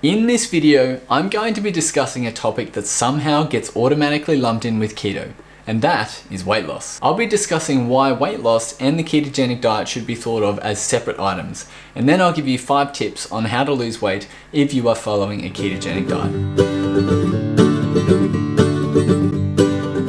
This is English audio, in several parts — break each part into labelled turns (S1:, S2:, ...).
S1: In this video, I'm going to be discussing a topic that somehow gets automatically lumped in with keto, and that is weight loss. I'll be discussing why weight loss and the ketogenic diet should be thought of as separate items, and then I'll give you 5 tips on how to lose weight if you are following a ketogenic diet.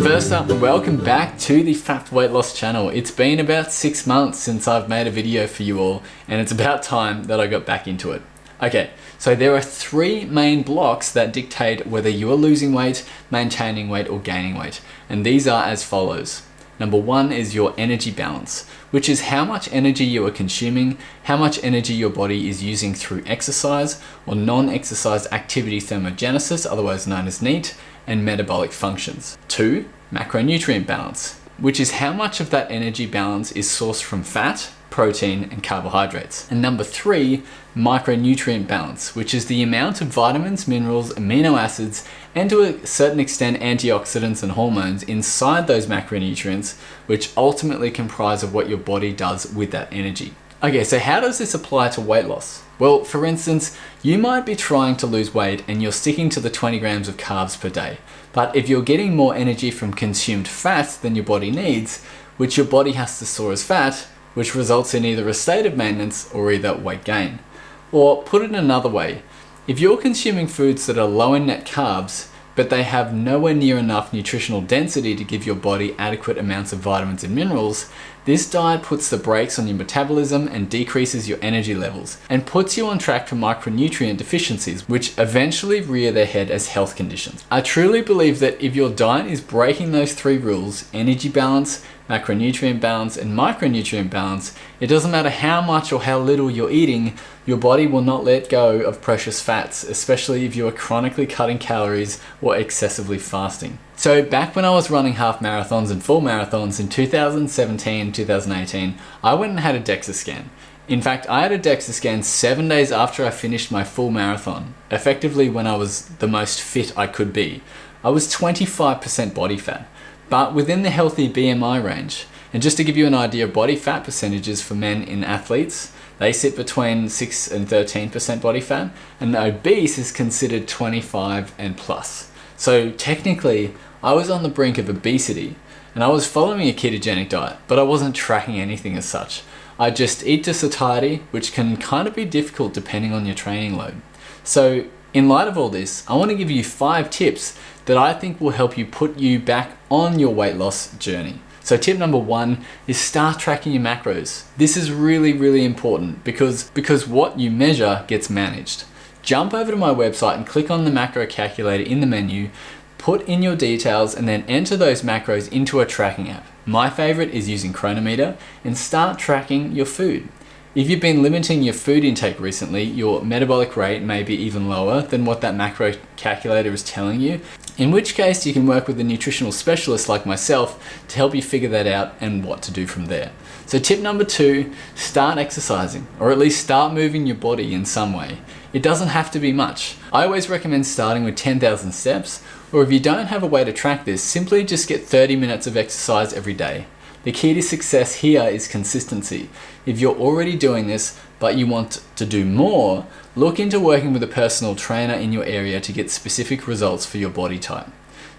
S1: First up, welcome back to the FatForWeightLoss channel. It's been about 6 months since I've made a video for you all, and it's about time that I got back into it. Okay, so there are 3 main blocks that dictate whether you are losing weight, maintaining weight, or gaining weight. And these are as follows. Number 1 is your energy balance, which is how much energy you are consuming, how much energy your body is using through exercise or non-exercise activity thermogenesis, otherwise known as NEAT, and metabolic functions. 2, macronutrient balance, which is how much of that energy balance is sourced from fat, protein, and carbohydrates. And number 3, micronutrient balance, which is the amount of vitamins, minerals, amino acids, and to a certain extent antioxidants and hormones inside those macronutrients, which ultimately comprise of what your body does with that energy. Okay, so how does this apply to weight loss? Well, for instance, you might be trying to lose weight and you're sticking to the 20 grams of carbs per day. But if you're getting more energy from consumed fat than your body needs, which your body has to store as fat, which results in either a state of maintenance or either weight gain. Or put it another way, if you're consuming foods that are low in net carbs, but they have nowhere near enough nutritional density to give your body adequate amounts of vitamins and minerals, this diet puts the brakes on your metabolism and decreases your energy levels, and puts you on track for micronutrient deficiencies, which eventually rear their head as health conditions. I truly believe that if your diet is breaking those 3 rules, energy balance, macronutrient balance, and micronutrient balance, it doesn't matter how much or how little you're eating, your body will not let go of precious fats, especially if you are chronically cutting calories or excessively fasting. So back when I was running half marathons and full marathons in 2017, 2018, I went and had a DEXA scan. In fact, I had a DEXA scan 7 days after I finished my full marathon, effectively when I was the most fit I could be. I was 25% body fat, but within the healthy BMI range. And just to give you an idea of body fat percentages for men in athletes, they sit between 6 and 13% body fat, and obese is considered 25 and plus. So technically, I was on the brink of obesity, and I was following a ketogenic diet, but I wasn't tracking anything as such. I just eat to satiety, which can kind of be difficult depending on your training load. So in light of all this, I want to give you 5 tips that I think will help you put you back on your weight loss journey. So tip number 1 is start tracking your macros. This is really important because what you measure gets managed. Jump over to my website and click on the macro calculator in the menu, put in your details, and then enter those macros into a tracking app. My favorite is using Cronometer, and start tracking your food. If you've been limiting your food intake recently, your metabolic rate may be even lower than what that macro calculator is telling you, in which case you can work with a nutritional specialist like myself to help you figure that out and what to do from there. So tip number 2, start exercising, or at least start moving your body in some way. It doesn't have to be much. I always recommend starting with 10,000 steps, or if you don't have a way to track this, simply just get 30 minutes of exercise every day. The key to success here is consistency. If you're already doing this, but you want to do more, look into working with a personal trainer in your area to get specific results for your body type.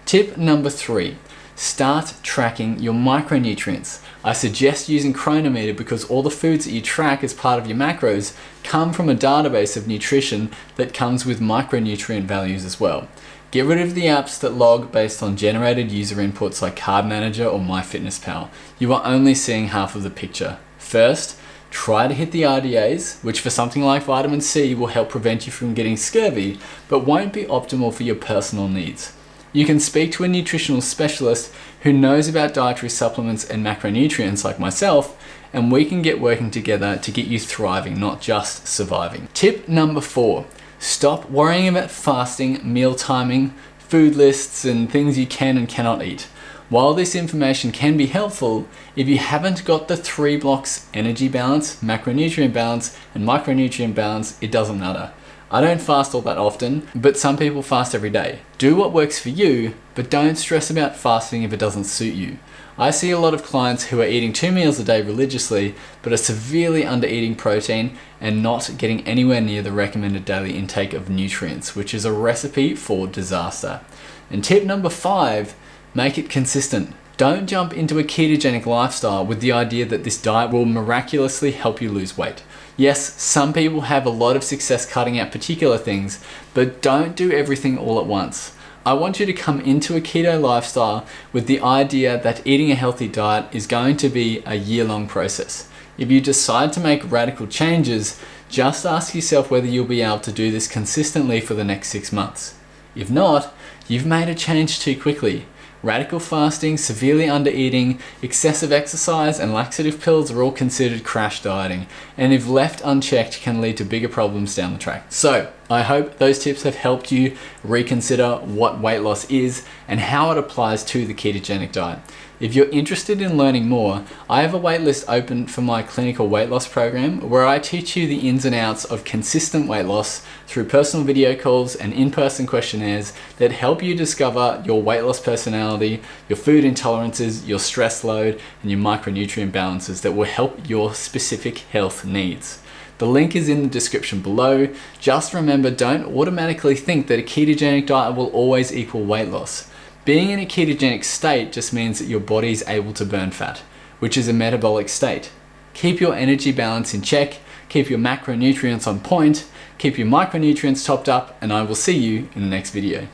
S1: Tip number 3, start tracking your micronutrients. I suggest using Cronometer because all the foods that you track as part of your macros come from a database of nutrition that comes with micronutrient values as well. Get rid of the apps that log based on generated user inputs like Carb Manager or MyFitnessPal. You are only seeing half of the picture. First, try to hit the RDAs, which for something like vitamin C will help prevent you from getting scurvy, but won't be optimal for your personal needs. You can speak to a nutritional specialist who knows about dietary supplements and macronutrients like myself, and we can get working together to get you thriving, not just surviving. Tip number 4. Stop worrying about fasting, meal timing, food lists, and things you can and cannot eat. While this information can be helpful, if you haven't got the 3 blocks, energy balance, macronutrient balance, and micronutrient balance, it doesn't matter. I don't fast all that often, but some people fast every day. Do what works for you, but don't stress about fasting if it doesn't suit you. I see a lot of clients who are eating 2 meals a day religiously, but are severely under eating protein and not getting anywhere near the recommended daily intake of nutrients, which is a recipe for disaster. And tip number 5, make it consistent. Don't jump into a ketogenic lifestyle with the idea that this diet will miraculously help you lose weight. Yes, some people have a lot of success cutting out particular things, but don't do everything all at once. I want you to come into a keto lifestyle with the idea that eating a healthy diet is going to be a year-long process. If you decide to make radical changes, just ask yourself whether you'll be able to do this consistently for the next 6 months. If not, you've made a change too quickly. Radical fasting, severely under-eating, excessive exercise, and laxative pills are all considered crash dieting, and if left unchecked can lead to bigger problems down the track. So, I hope those tips have helped you reconsider what weight loss is and how it applies to the ketogenic diet. If you're interested in learning more, I have a waitlist open for my clinical weight loss program where I teach you the ins and outs of consistent weight loss through personal video calls and in-person questionnaires that help you discover your weight loss personality, your food intolerances, your stress load, and your micronutrient balances that will help your specific health needs. The link is in the description below. Just remember, don't automatically think that a ketogenic diet will always equal weight loss. Being in a ketogenic state just means that your body is able to burn fat, which is a metabolic state. Keep your energy balance in check, keep your macronutrients on point, keep your micronutrients topped up, and I will see you in the next video.